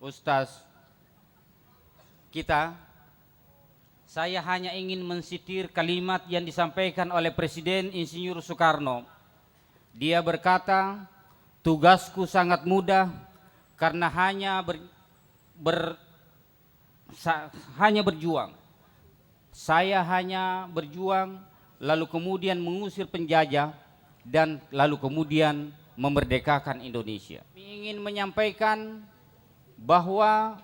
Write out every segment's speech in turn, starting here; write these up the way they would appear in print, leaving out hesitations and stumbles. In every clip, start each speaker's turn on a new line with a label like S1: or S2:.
S1: Ustaz kita, saya hanya ingin mensitir kalimat yang disampaikan oleh Presiden Insinyur Soekarno. Dia berkata, tugasku sangat mudah karena hanya berjuang. Saya hanya berjuang, lalu kemudian mengusir penjajah, dan lalu kemudian memerdekakan Indonesia. Ingin menyampaikan bahwa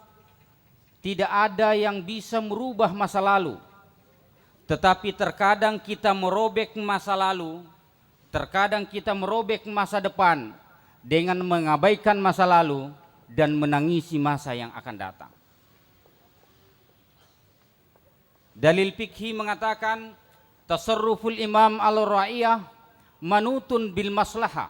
S1: tidak ada yang bisa merubah masa lalu, tetapi terkadang kita merobek masa lalu, terkadang kita merobek masa depan dengan mengabaikan masa lalu dan menangisi masa yang akan datang. Dalil fikhi mengatakan tasarruful imam al-ra'iyah manutun bil maslahah.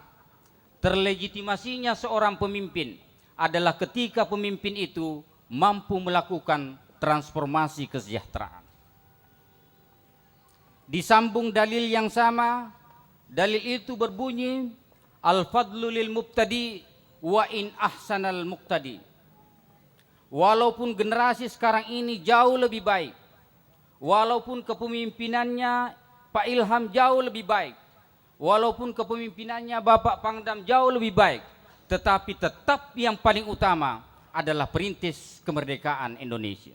S1: Terlegitimasinya seorang pemimpin adalah ketika pemimpin itu mampu melakukan transformasi kesejahteraan. Disambung dalil yang sama, dalil itu berbunyi al-fadlu lil mubtadi wa in ahsanal muqtadi. Walaupun generasi sekarang ini jauh lebih baik, walaupun kepemimpinannya Pak Ilham jauh lebih baik, walaupun kepemimpinannya Bapak Pangdam jauh lebih baik, tetapi tetap yang paling utama adalah perintis kemerdekaan Indonesia.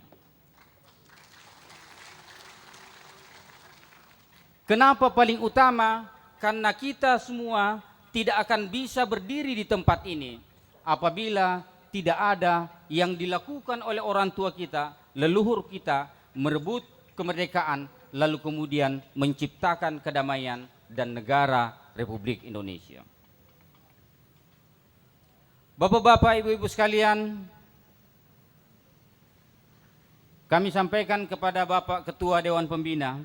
S1: Kenapa paling utama? Karena kita semua tidak akan bisa berdiri di tempat ini apabila tidak ada yang dilakukan oleh orang tua kita, leluhur kita, merebut kemerdekaan, lalu kemudian menciptakan kedamaian dan negara Republik Indonesia. Bapak-bapak, ibu-ibu sekalian, kami sampaikan kepada Bapak Ketua Dewan Pembina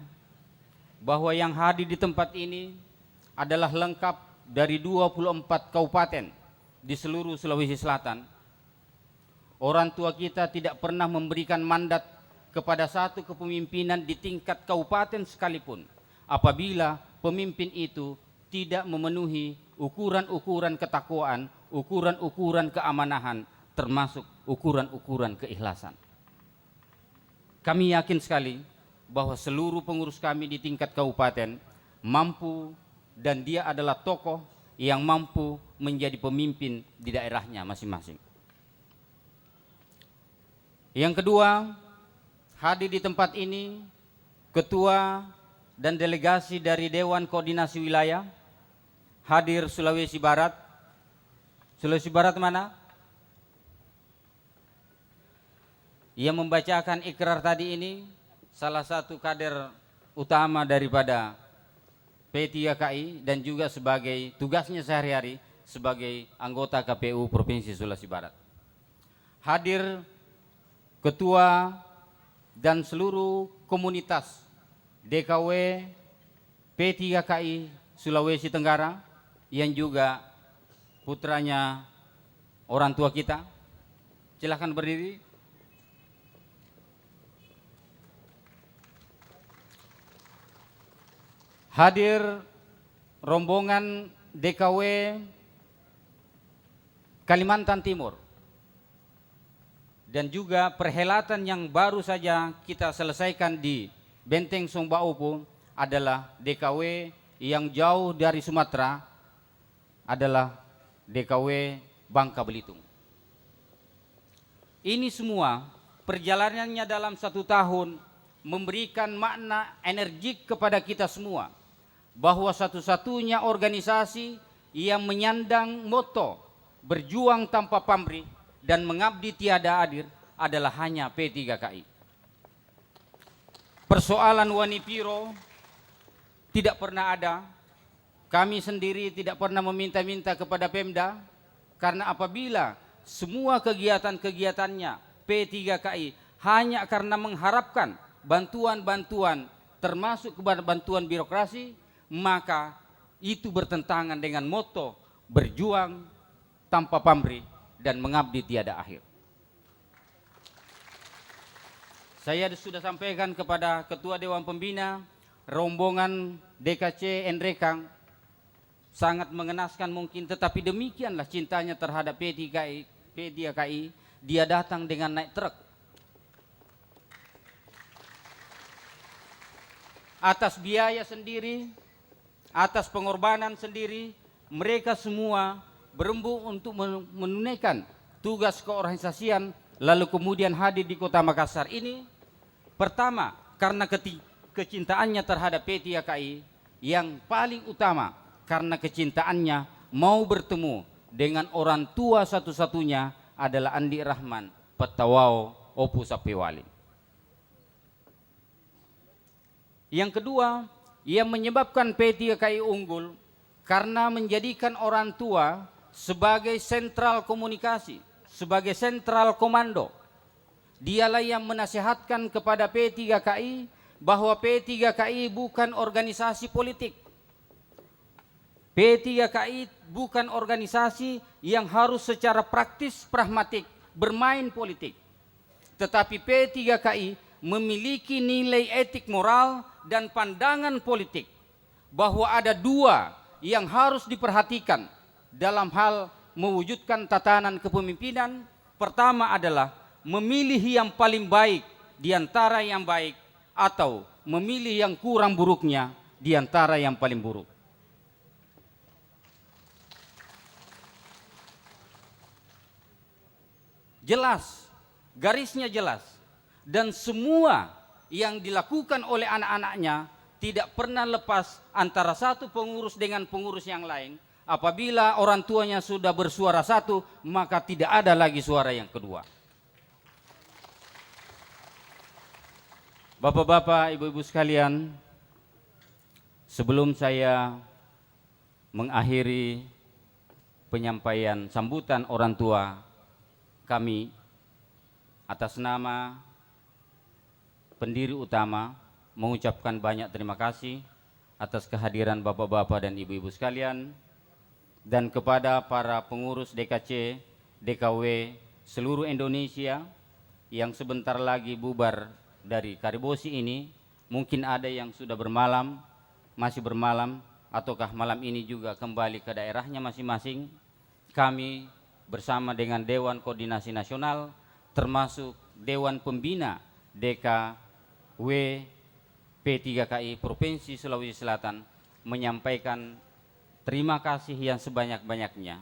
S1: bahwa yang hadir di tempat ini adalah lengkap dari 24 kabupaten di seluruh Sulawesi Selatan. Orang tua kita tidak pernah memberikan mandat kepada satu kepemimpinan di tingkat kabupaten sekalipun apabila pemimpin itu tidak memenuhi ukuran-ukuran ketakwaan, ukuran-ukuran keamanahan, termasuk ukuran-ukuran keikhlasan. Kami yakin sekali bahwa seluruh pengurus kami di tingkat kabupaten mampu, dan dia adalah tokoh yang mampu menjadi pemimpin di daerahnya masing-masing. Yang kedua, hadir di tempat ini ketua dan delegasi dari Dewan Koordinasi Wilayah, hadir Sulawesi Barat. Sulawesi Barat mana? Yang membacakan ikrar tadi ini salah satu kader utama daripada P3KI dan juga sebagai tugasnya sehari-hari sebagai anggota KPU Provinsi Sulawesi Barat. Hadir ketua dan seluruh komunitas DKW P3KI Sulawesi Tenggara yang juga putranya orang tua kita. Silahkan berdiri. Hadir rombongan DKW Kalimantan Timur dan juga perhelatan yang baru saja kita selesaikan di Benteng Sombaupo adalah DKW yang jauh dari Sumatera, adalah DKW Bangka Belitung. Ini semua perjalanannya dalam 1 tahun memberikan makna energik kepada kita semua, bahwa satu-satunya organisasi yang menyandang moto berjuang tanpa pamrih dan mengabdi tiada akhir adalah hanya P3KI. Persoalan Wanipiro tidak pernah ada. Kami sendiri tidak pernah meminta-minta kepada Pemda, karena apabila semua kegiatan-kegiatannya P3KI hanya karena mengharapkan bantuan-bantuan termasuk kepada bantuan birokrasi, maka itu bertentangan dengan moto berjuang tanpa pamrih dan mengabdi tiada akhir. Saya sudah sampaikan kepada Ketua Dewan Pembina, rombongan DKC Enrekang sangat mengenaskan mungkin, tetapi demikianlah cintanya terhadap P3KI dia datang dengan naik truk. Atas biaya sendiri, atas pengorbanan sendiri, mereka semua berembuk untuk menunaikan tugas keorganisasian, lalu kemudian hadir di Kota Makassar ini. Pertama, karena kecintaannya terhadap P3KI, yang paling utama karena kecintaannya mau bertemu dengan orang tua satu-satunya adalah Andi Rahman Petawao Opu Sapewali. Yang kedua, yang menyebabkan P3KI unggul karena menjadikan orang tua sebagai sentral komunikasi, sebagai sentral komando. Dialah yang menasihatkan kepada P3KI bahwa P3KI bukan organisasi politik. P3KI bukan organisasi yang harus secara praktis pragmatik bermain politik. Tetapi P3KI memiliki nilai etik moral dan pandangan politik bahwa ada dua yang harus diperhatikan dalam hal mewujudkan tatanan kepemimpinan. Pertama adalah memilih yang paling baik di antara yang baik, atau memilih yang kurang buruknya di antara yang paling buruk. Jelas, garisnya jelas, dan semua yang dilakukan oleh anak-anaknya tidak pernah lepas antara satu pengurus dengan pengurus yang lain. Apabila orang tuanya sudah bersuara satu, maka tidak ada lagi suara yang kedua. Bapak-bapak, ibu-ibu sekalian, sebelum saya mengakhiri penyampaian sambutan orang tua kami, atas nama pendiri utama mengucapkan banyak terima kasih atas kehadiran bapak-bapak dan ibu-ibu sekalian, dan kepada para pengurus DKC, DKW seluruh Indonesia yang sebentar lagi bubar dari Karibosi ini. Mungkin ada yang sudah bermalam, masih bermalam, ataukah malam ini juga kembali ke daerahnya masing-masing. Kami bersama dengan Dewan Koordinasi Nasional, termasuk Dewan Pembina DKW P3KI Provinsi Sulawesi Selatan, menyampaikan terima kasih yang sebanyak-banyaknya.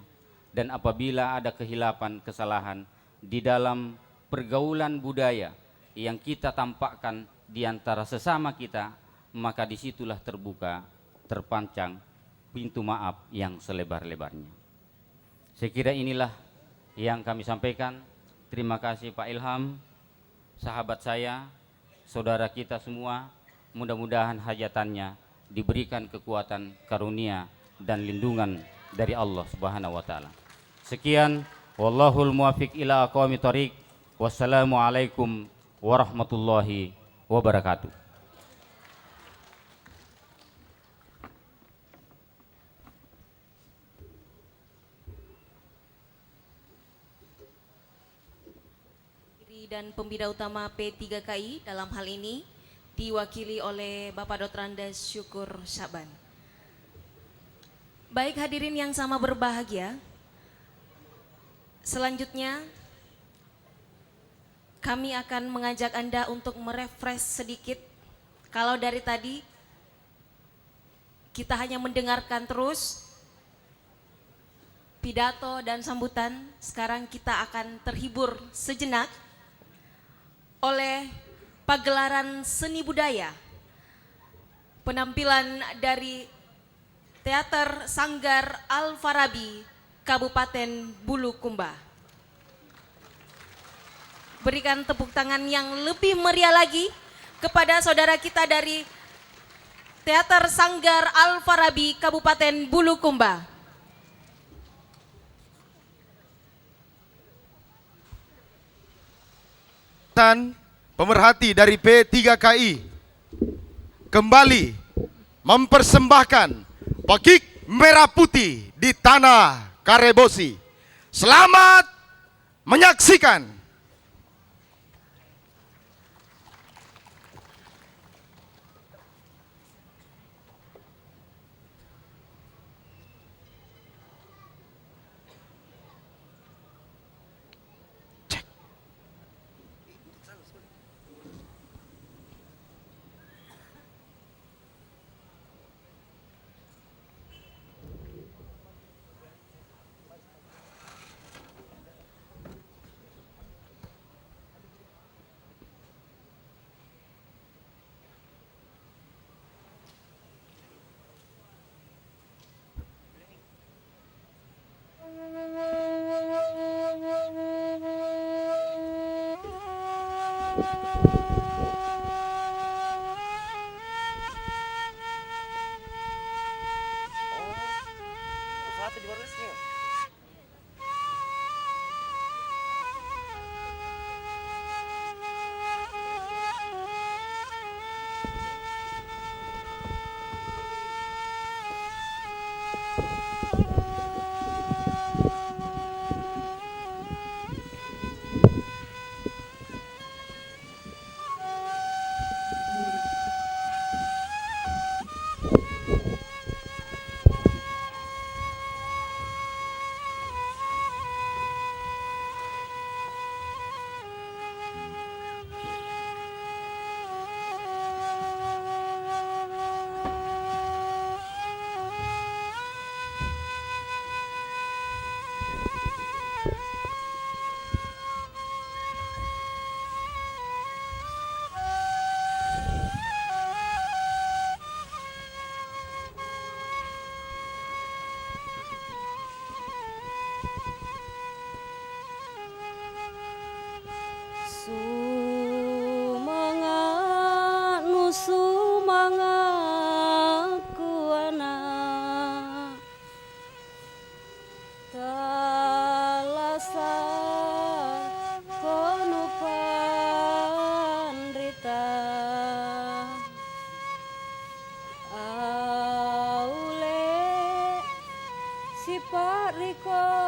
S1: Dan apabila ada kehilapan, kesalahan di dalam pergaulan budaya yang kita tampakkan di antara sesama kita, maka disitulah terbuka, terpancang pintu maaf yang selebar-lebarnya. Saya kira inilah yang kami sampaikan. Terima kasih Pak Ilham, sahabat saya, saudara kita semua. Mudah-mudahan hajatannya diberikan kekuatan, karunia, dan lindungan dari Allah Subhanahu wa Ta'ala. Sekian, wallahul muwafiq ila aqwamit thoriq. Wassalamualaikum warahmatullahi wabarakatuh.
S2: Dan pembina utama P3KI dalam hal ini diwakili oleh Bapak Dr. Andes Syukur Syaban. Baik hadirin yang sama berbahagia, selanjutnya kami akan mengajak Anda untuk merefresh sedikit. Kalau dari tadi kita hanya mendengarkan terus pidato dan sambutan, sekarang kita akan terhibur sejenak oleh pagelaran seni budaya, penampilan dari Teater Sanggar Al-Farabi, Kabupaten Bulukumba. Berikan tepuk tangan yang lebih meriah lagi kepada saudara kita dari Teater Sanggar Al-Farabi, Kabupaten Bulukumba.
S3: Pemerhati dari P3KI kembali mempersembahkan Pakik Merah Putih di Tanah Karebosi. Selamat menyaksikan. Cek.
S4: Satu di baris nih.
S5: Sumanga nu sumanga kuana talasa kono pandrita aule si pariko